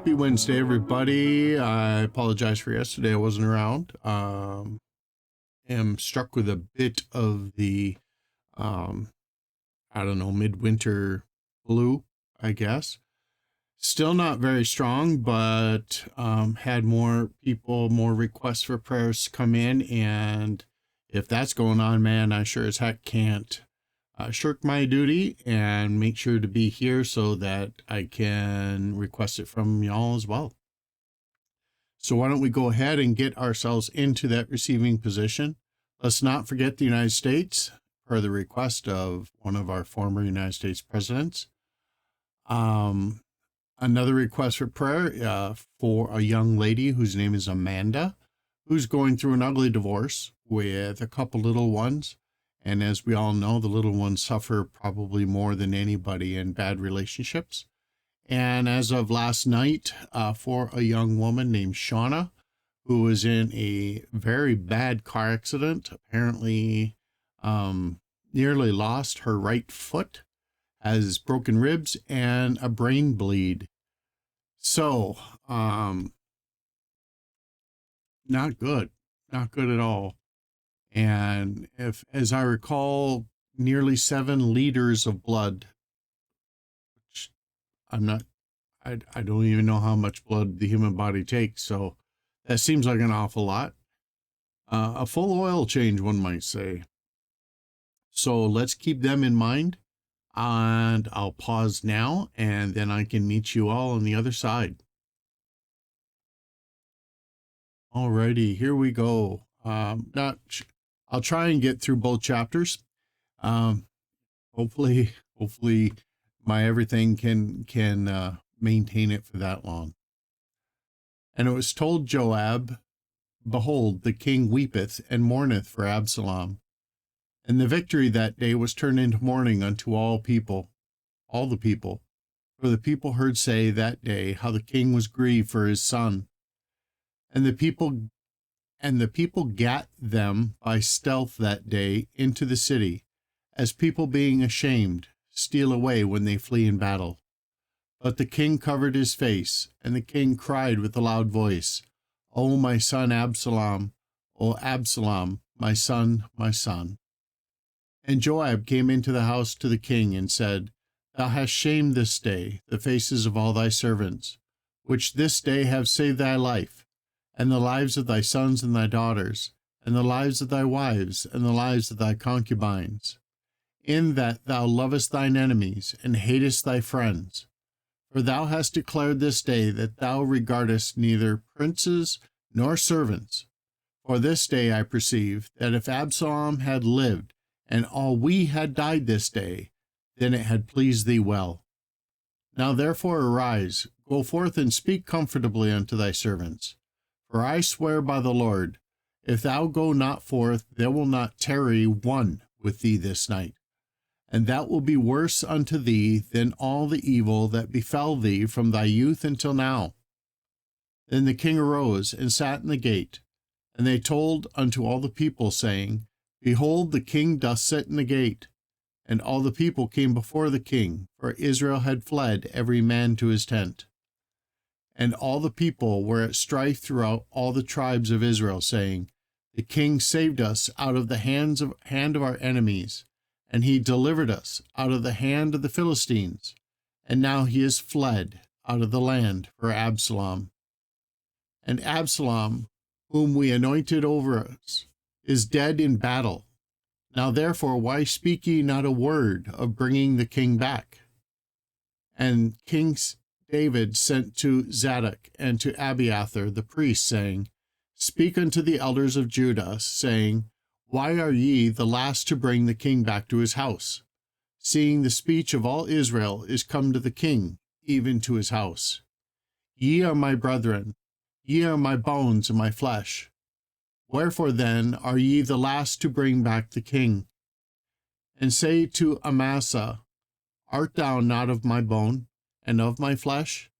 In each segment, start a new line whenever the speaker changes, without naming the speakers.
Happy Wednesday, everybody. I apologize for yesterday. I wasn't around. Am struck with a bit of the, I don't know, midwinter flu, I guess. Still not very strong, but had more people, more requests for prayers come in. And if that's going on, man, I sure as heck can't shirk my duty and make sure to be here so that I can request it from y'all as well. So why don't we go ahead and get ourselves into that receiving position? Let's not forget the United States, per the request of one of our former United States presidents. Another request for prayer for a young lady whose name is Amanda, who's going through an ugly divorce with a couple little ones. And as we all know, the little ones suffer probably more than anybody in bad relationships. And as of last night, for a young woman named Shauna, who was in a very bad car accident, apparently nearly lost her right foot, has broken ribs and a brain bleed. So, not good at all. And if, as I recall, nearly 7 liters of blood, which I don't even know how much blood the human body takes. So that seems like an awful lot. A full oil change, one might say. So let's keep them in mind. And I'll pause now, and then I can meet you all on the other side. Alrighty, here we go. I'll try and get through both chapters. Hopefully my everything can maintain it for that long. And it was told Joab, behold, the king weepeth and mourneth for Absalom. And the victory that day was turned into mourning unto all the people. For the people heard say that day how the king was grieved for his son. And the people gat them by stealth that day into the city, as people being ashamed steal away when they flee in battle. But the king covered his face, and the king cried with a loud voice, O my son Absalom, O Absalom, my son, my son. And Joab came into the house to the king and said, Thou hast shamed this day the faces of all thy servants, which this day have saved thy life, and the lives of thy sons and thy daughters, and the lives of thy wives, and the lives of thy concubines, in that thou lovest thine enemies, and hatest thy friends. For thou hast declared this day that thou regardest neither princes nor servants. For this day I perceive that if Absalom had lived, and all we had died this day, then it had pleased thee well. Now therefore arise, go forth and speak comfortably unto thy servants. For I swear by the Lord, if thou go not forth, there will not tarry one with thee this night. And that will be worse unto thee than all the evil that befell thee from thy youth until now. Then the king arose and sat in the gate, and they told unto all the people, saying, Behold, the king doth sit in the gate. And all the people came before the king, for Israel had fled every man to his tent. And all the people were at strife throughout all the tribes of Israel, saying, The king saved us out of the hand of our enemies, and he delivered us out of the hand of the Philistines. And now he is fled out of the land for Absalom. And Absalom, whom we anointed over us, is dead in battle. Now therefore why speak ye not a word of bringing the king back? And King David sent to Zadok and to Abiathar the priest, saying, Speak unto the elders of Judah, saying, Why are ye the last to bring the king back to his house, seeing the speech of all Israel is come to the king, even to his house? Ye are my brethren, ye are my bones and my flesh. Wherefore then are ye the last to bring back the king? And say to Amasa, Art thou not of my bone and of my flesh?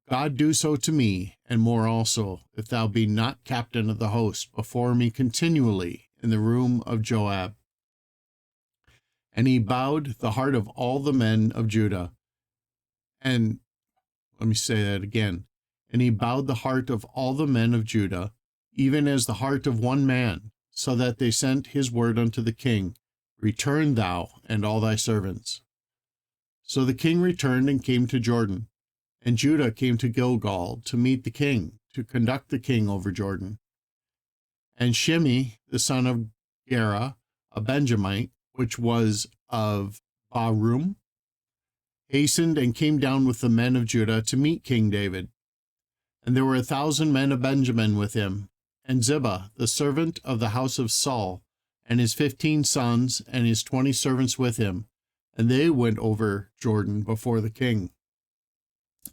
God do so to me, and more also, if thou be not captain of the host before me continually in the room of Joab. And he bowed the heart of all the men of Judah. And let me say that again. And he bowed the heart of all the men of Judah, even as the heart of one man, so that they sent his word unto the king, Return thou and all thy servants. So the king returned and came to Jordan, and Judah came to Gilgal to meet the king, to conduct the king over Jordan. And Shimei, the son of Gera, a Benjamite, which was of Barum, hastened and came down with the men of Judah to meet King David. And there were 1,000 men of Benjamin with him, and Ziba, the servant of the house of Saul, and his 15 sons, and his 20 servants with him, and they went over Jordan before the king.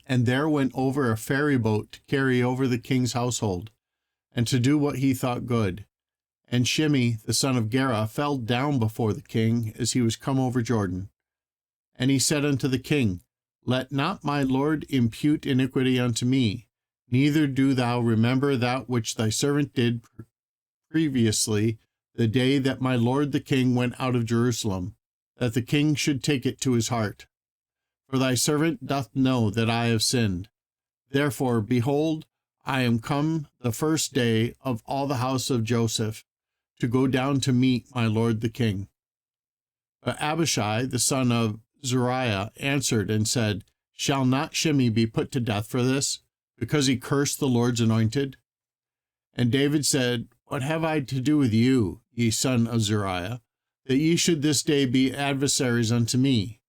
And there went over a ferry boat to carry over the king's household, and to do what he thought good. And Shimei, the son of Gera, fell down before the king as he was come over Jordan. And he said unto the king, Let not my lord impute iniquity unto me, neither do thou remember that which thy servant did previously, the day that my lord the king went out of Jerusalem, that the king should take it to his heart. For thy servant doth know that I have sinned. Therefore, behold, I am come the first day of all the house of Joseph, to go down to meet my lord the king. But Abishai, the son of Zeruiah, answered and said, Shall not Shimei be put to death for this, because he cursed the Lord's anointed? And David said, What have I to do with you, ye son of Zeruiah, that ye should this day be adversaries unto me?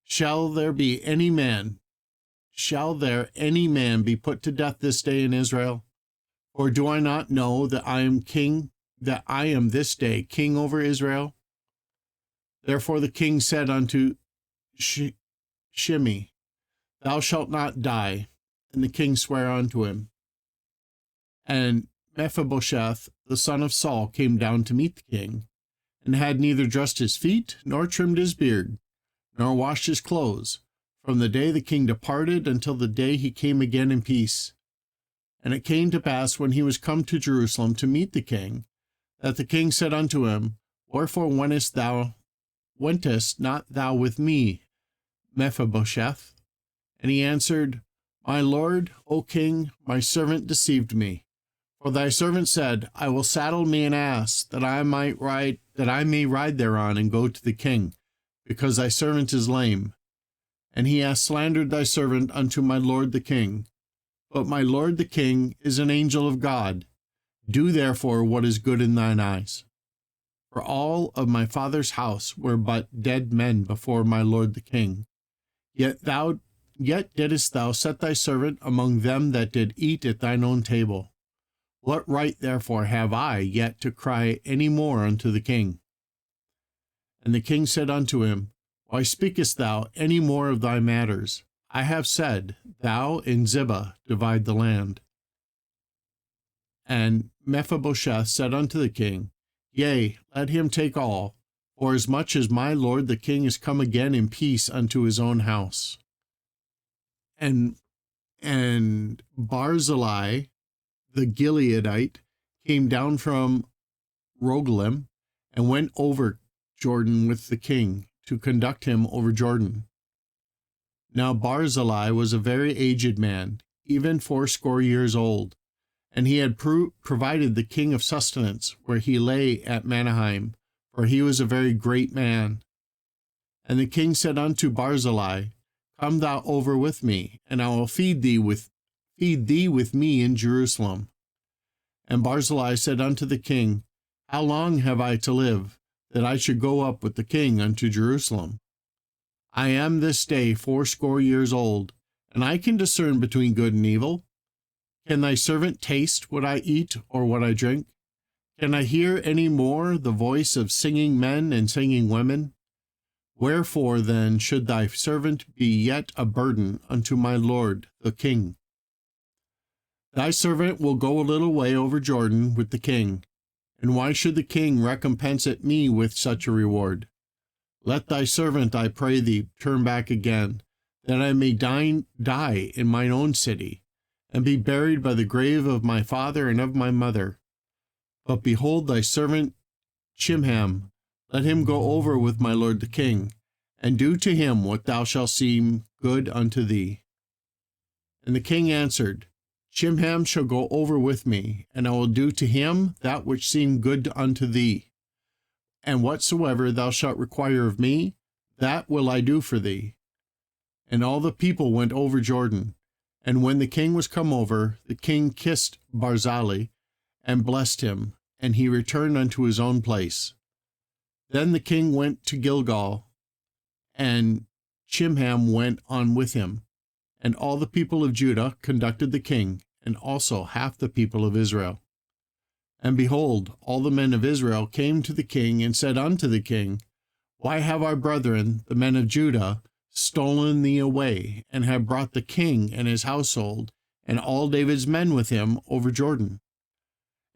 Shall there any man be put to death this day in Israel? Or do I not know that I am this day king over Israel? Therefore the king said unto Shimei, Thou shalt not die. And the king sware unto him. And Mephibosheth, the son of Saul, came down to meet the king, and had neither dressed his feet, nor trimmed his beard, nor washed his clothes, from the day the king departed until the day he came again in peace. And it came to pass, when he was come to Jerusalem to meet the king, that the king said unto him, Wherefore wentest not thou with me, Mephibosheth? And he answered, My lord, O king, my servant deceived me. For thy servant said, I will saddle me an ass, that I may ride thereon and go to the king, because thy servant is lame. And he hath slandered thy servant unto my lord the king. But my lord the king is an angel of God. Do therefore what is good in thine eyes. For all of my father's house were but dead men before my lord the king. Yet didst thou set thy servant among them that did eat at thine own table. What right therefore have I yet to cry any more unto the king? And the king said unto him, Why speakest thou any more of thy matters? I have said, Thou and Ziba divide the land. And Mephibosheth said unto the king, Yea, let him take all, for as much as my lord the king is come again in peace unto his own house. And Barzillai, the Gileadite, came down from Rogelim, and went over Jordan with the king, to conduct him over Jordan. Now Barzillai was a very aged man, even 80 years old, and he had provided the king of sustenance where he lay at Mahanaim, for he was a very great man. And the king said unto Barzillai, Come thou over with me, and I will feed thee with me in Jerusalem. And Barzillai said unto the king, How long have I to live, that I should go up with the king unto Jerusalem? I am this day 80 years old, and I can discern between good and evil. Can thy servant taste what I eat or what I drink? Can I hear any more the voice of singing men and singing women? Wherefore then should thy servant be yet a burden unto my lord the king? Thy servant will go a little way over Jordan with the king, and why should the king recompense it me with such a reward? Let thy servant, I pray thee, turn back again, that I may die in mine own city, and be buried by the grave of my father and of my mother. But behold thy servant Chimham, let him go over with my lord the king, and do to him what thou shalt seem good unto thee. And the king answered, Chimham shall go over with me, and I will do to him that which seemed good unto thee. And whatsoever thou shalt require of me, that will I do for thee. And all the people went over Jordan. And when the king was come over, the king kissed Barzillai, and blessed him, and he returned unto his own place. Then the king went to Gilgal, and Chimham went on with him. And all the people of Judah conducted the king, and also half the people of Israel. And behold, all the men of Israel came to the king, and said unto the king, Why have our brethren, the men of Judah, stolen thee away, and have brought the king and his household, and all David's men with him, over Jordan?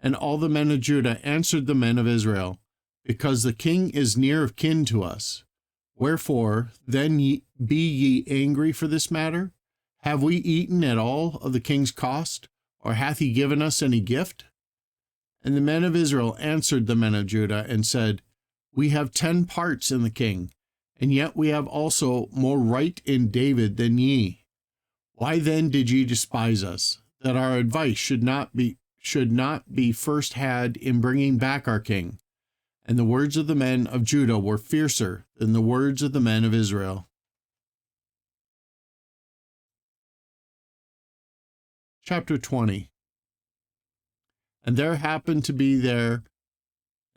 And all the men of Judah answered the men of Israel, Because the king is near of kin to us. Wherefore then be ye angry for this matter? Have we eaten at all of the king's cost, or hath he given us any gift? And the men of Israel answered the men of Judah, and said, We have 10 parts in the king, and yet we have also more right in David than ye. Why then did ye despise us, that our advice should not be first had in bringing back our king? And the words of the men of Judah were fiercer than the words of the men of Israel. Chapter 20. And there happened to be there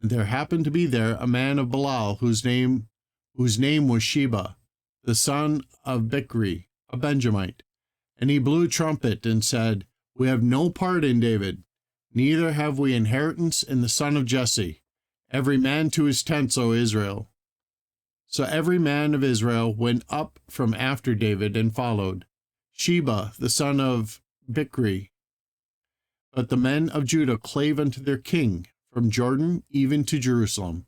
a man of Belial, whose name was Sheba, the son of Bichri, a Benjamite. And he blew a trumpet and said, We have no part in David, neither have we inheritance in the son of Jesse. Every man to his tents, O Israel. So every man of Israel went up from after David and followed Sheba, the son of Bichri. But the men of Judah clave unto their king from Jordan even to Jerusalem.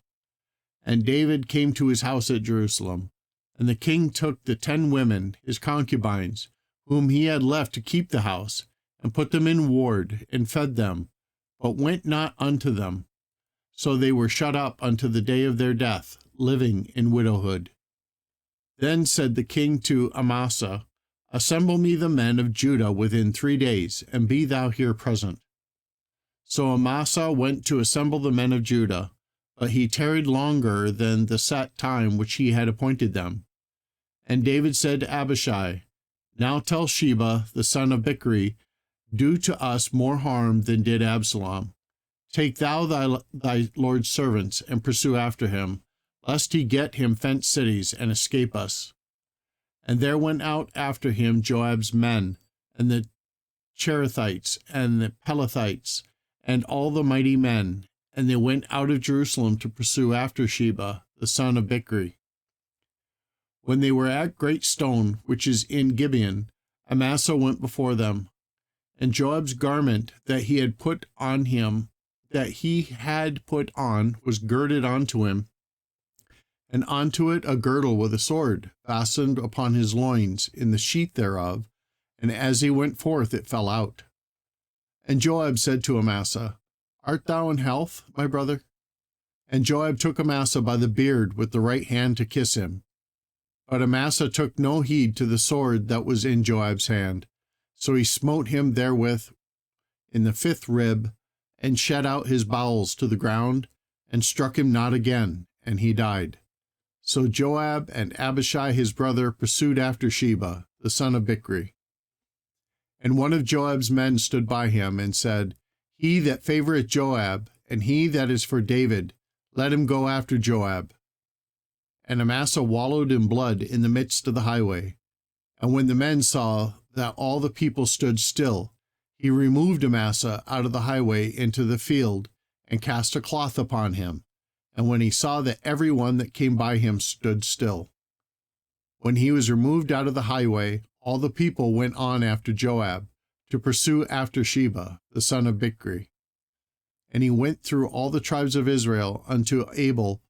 And David came to his house at Jerusalem. And the king took the 10 women, his concubines, whom he had left to keep the house, and put them in ward, and fed them, but went not unto them. So they were shut up unto the day of their death, living in widowhood. Then said the king to Amasa, Assemble me the men of Judah within 3 days, and be thou here present. So Amasa went to assemble the men of Judah, but he tarried longer than the set time which he had appointed them. And David said to Abishai, Now tell Sheba, the son of Bichri, Do to us more harm than did Absalom. Take thou thy Lord's servants, and pursue after him, lest he get him fenced cities, and escape us. And there went out after him Joab's men, and the Cherethites, and the Pelethites, and all the mighty men, and they went out of Jerusalem to pursue after Sheba, the son of Bichri. When they were at Great Stone, which is in Gibeon, Amasa went before them, and Joab's garment that he had put on was girded onto him, and onto it a girdle with a sword fastened upon his loins in the sheath thereof, and as he went forth it fell out. And Joab said to Amasa, Art thou in health, my brother? And Joab took Amasa by the beard with the right hand to kiss him. But Amasa took no heed to the sword that was in Joab's hand. So he smote him therewith in the 5th rib, and shed out his bowels to the ground, and struck him not again, and he died. So Joab and Abishai his brother pursued after Sheba, the son of Bichri. And one of Joab's men stood by him, and said, He that favoureth Joab, and he that is for David, let him go after Joab. And Amasa wallowed in blood in the midst of the highway. And when the men saw that all the people stood still, he removed Amasa out of the highway into the field, and cast a cloth upon him. And when he saw that every one that came by him stood still. When he was removed out of the highway, all the people went on after Joab, to pursue after Sheba, the son of Bichri. And he went through all the tribes of Israel unto Abel,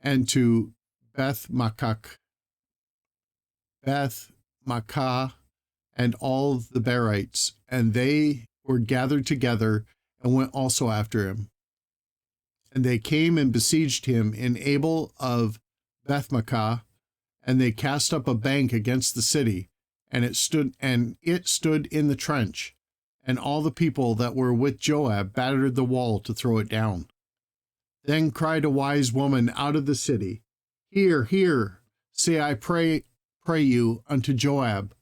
and to Beth-Maachah, and all the Berites, and they were gathered together, and went also after him. And they came and besieged him in Abel of Beth-Maachah, and they cast up a bank against the city, and it stood in the trench, and all the people that were with Joab battered the wall to throw it down. Then cried a wise woman out of the city, Hear, hear, say I pray you unto Joab,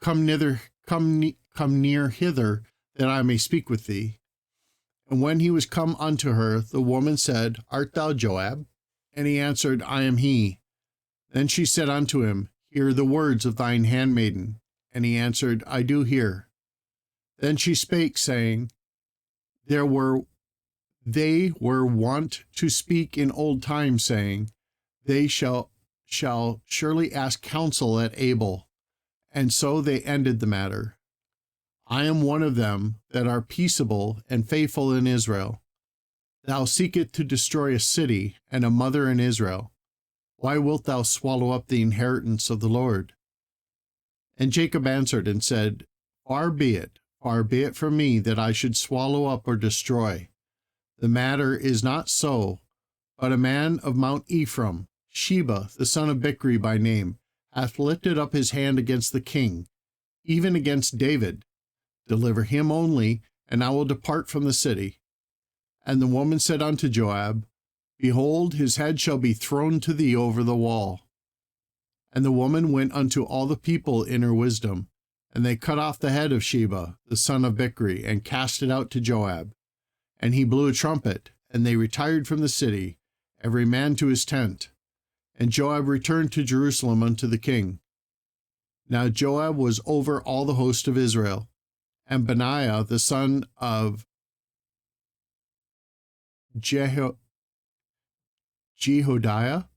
come near hither, that I may speak with thee. And when he was come unto her, the woman said, Art thou Joab? And he answered, I am he. Then she said unto him, Hear the words of thine handmaiden. And he answered, I do hear. Then she spake, saying, They were wont to speak in old times, saying, They shall surely ask counsel at Abel. And so they ended the matter. I am one of them that are peaceable and faithful in Israel. Thou seekest to destroy a city and a mother in Israel. Why wilt thou swallow up the inheritance of the Lord? And Jacob answered and said, Far be it from me that I should swallow up or destroy. The matter is not so, but a man of Mount Ephraim, Sheba, the son of Bichri by name, hath lifted up his hand against the king, even against David. Deliver him only, and I will depart from the city. And the woman said unto Joab, Behold, his head shall be thrown to thee over the wall. And the woman went unto all the people in her wisdom, and they cut off the head of Sheba, the son of Bichri, and cast it out to Joab. And he blew a trumpet, and they retired from the city, every man to his tent. And Joab returned to Jerusalem unto the king. Now Joab was over all the host of Israel, and Benaiah the son of Jehoiada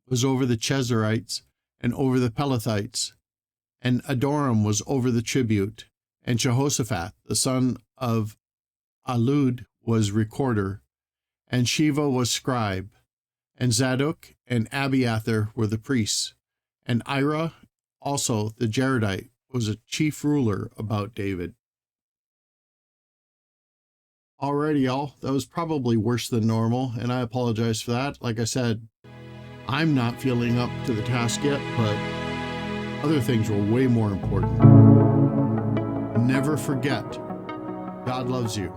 was over the Chezerites and over the Pelethites, and Adoram was over the tribute, and Jehoshaphat the son of Ahilud was recorder, and Sheva was scribe, and Zadok and Abiathar were the priests, and Ira also the Jaredite was a chief ruler about David. Alrighty, y'all, that was probably worse than normal, and I apologize for that. Like I said, I'm not feeling up to the task yet, but other things were way more important. Never forget, God loves you.